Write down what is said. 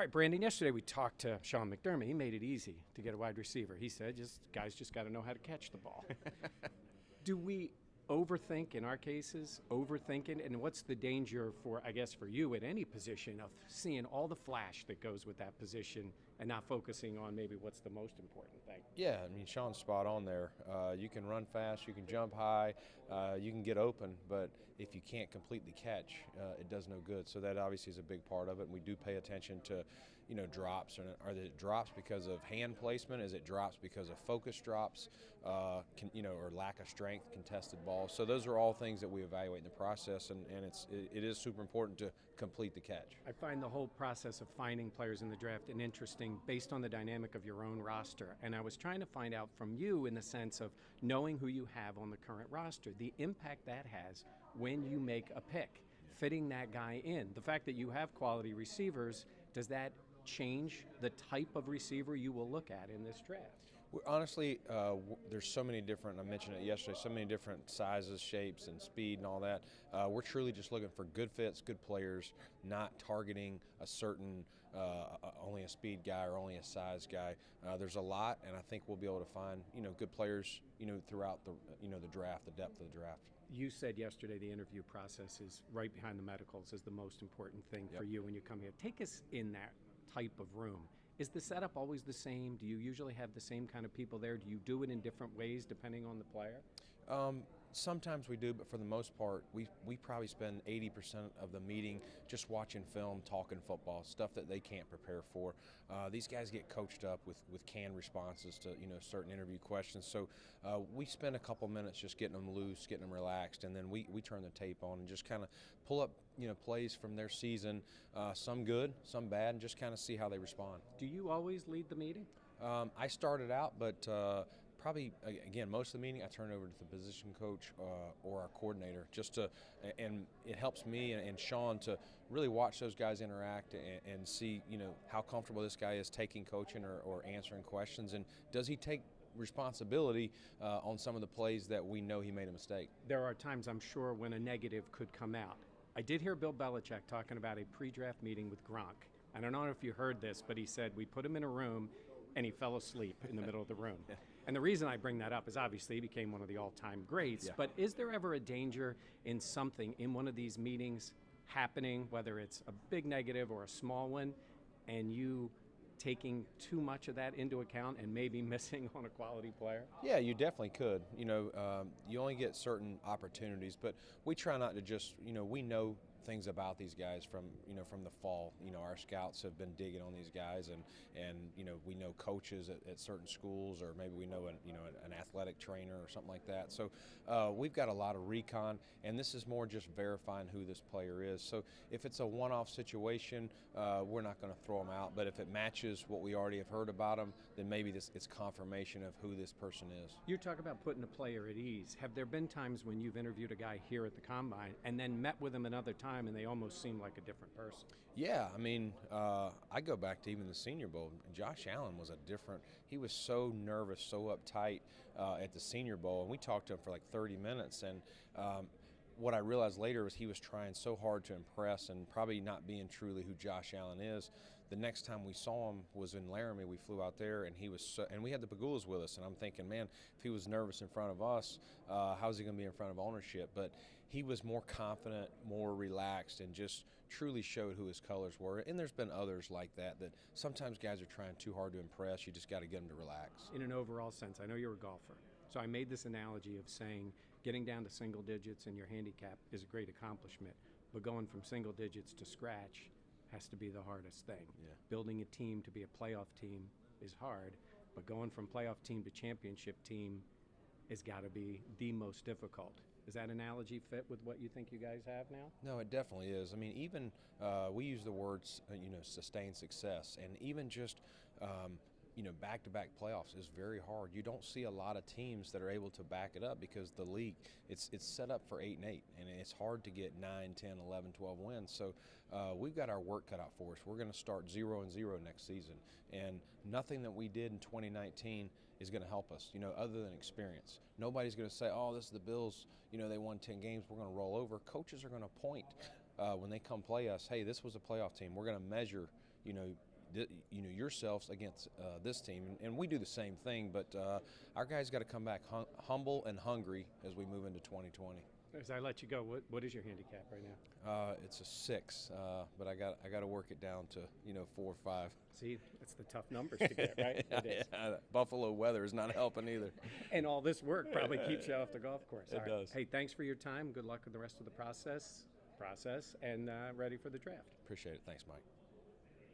All right, Brandon, yesterday we talked to Sean McDermott. He made it easy to get a wide receiver. He said, guys just got to know how to catch the ball. Do we overthink in our cases, overthinking? And what's the danger for, I guess, for you at any position of seeing all the flash that goes with that position and not focusing on maybe what's the most important thing? Yeah, I mean, Sean's spot on there. You can run fast, you can jump high, you can get open, but if you can't complete the catch, it does no good. So that obviously is a big part of it, and we do pay attention to, drops. Are it drops because of hand placement? Is it drops because of focus drops, or lack of strength, contested balls? So those are all things that we evaluate in the process, and it is super important to complete the catch. I find the whole process of finding players in the draft an interesting based on the dynamic of your own roster. And I was trying to find out from you in the sense of knowing who you have on the current roster, the impact that has when you make a pick, fitting that guy in. The fact that you have quality receivers, does that change the type of receiver you will look at in this draft? Honestly, there's so many different, I mentioned it yesterday, so many different sizes, shapes, and speed and all that. We're truly just looking for good fits, good players, not targeting a certain, only a speed guy or only a size guy. There's a lot, and I think we'll be able to find, good players, throughout the, the draft, the depth of the draft. You said yesterday the interview process is right behind the medicals is the most important thing for you when you come here. Take us in that type of room. Is the setup always the same? Do you usually have the same kind of people there? Do you do it in different ways depending on the player? Sometimes we do, but for the most part, we probably spend 80% of the meeting just watching film, talking football, stuff that they can't prepare for. These guys get coached up with canned responses to certain interview questions. So we spend a couple minutes just getting them loose, getting them relaxed, and then we turn the tape on and just kind of pull up plays from their season, some good, some bad, and just kind of see how they respond. Do you always lead the meeting? I started out, but probably, again, most of the meeting I turn over to the position coach or our coordinator and it helps me and Sean to really watch those guys interact and see, how comfortable this guy is taking coaching or answering questions, and does he take responsibility on some of the plays that we know he made a mistake. There are times, I'm sure, when a negative could come out. I did hear Bill Belichick talking about a pre-draft meeting with Gronk. I don't know if you heard this, but he said we put him in a room and he fell asleep in the middle of the room. And the reason I bring that up is obviously he became one of the all-time greats, but is there ever a danger in something in one of these meetings happening, whether it's a big negative or a small one, and you taking too much of that into account and maybe missing on a quality player? Yeah, you definitely could. You only get certain opportunities, but we try not to just, we know things about these guys from the fall. Our scouts have been digging on these guys, and we know coaches at certain schools, or maybe we know an athletic trainer or something like that. So we've got a lot of recon, and this is more just verifying who this player is. So if it's a one-off situation, we're not going to throw them out. But if it matches what we already have heard about them, then maybe it's confirmation of who this person is. You talk about putting a player at ease. Have there been times when you've interviewed a guy here at the Combine and then met with him another time and they almost seem like a different person? Yeah, I mean, I go back to even the Senior Bowl. Josh Allen was he was so nervous, so uptight at the Senior Bowl, and we talked to him for like 30 minutes, and what I realized later was he was trying so hard to impress and probably not being truly who Josh Allen is. The next time we saw him was in Laramie. We flew out there, and and we had the Pagulas with us. And I'm thinking, man, if he was nervous in front of us, how's he going to be in front of ownership? But he was more confident, more relaxed, and just truly showed who his colors were. And there's been others like that sometimes guys are trying too hard to impress. You just got to get them to relax. In an overall sense, I know you're a golfer. So I made this analogy of saying getting down to single digits in your handicap is a great accomplishment, but going from single digits to scratch has to be the hardest thing. Yeah. Building a team to be a playoff team is hard, but going from playoff team to championship team has got to be the most difficult. Does that analogy fit with what you think you guys have now? No, it definitely is. I mean, even we use the words, sustained success, and even just back-to-back playoffs is very hard. You don't see a lot of teams that are able to back it up because the league, it's set up for 8-8, and it's hard to get 9, 10, 11, 12 wins. So we've got our work cut out for us. We're going to start 0-0 next season, and nothing that we did in 2019 is going to help us, other than experience. Nobody's going to say, oh, this is the Bills, they won 10 games, we're going to roll over. Coaches are going to point when they come play us, hey, this was a playoff team. We're going to measure, yourselves against this team, and we do the same thing. But our guys got to come back humble and hungry as we move into 2020. As I let you go, what is your handicap right now? It's a 6, but I got to work it down to 4 or 5. See, that's the tough numbers to get, right? It is. Yeah, Buffalo weather is not helping either. And all this work probably keeps you off the golf course. It does. Hey, thanks for your time. Good luck with the rest of the process, and ready for the draft. Appreciate it. Thanks, Mike.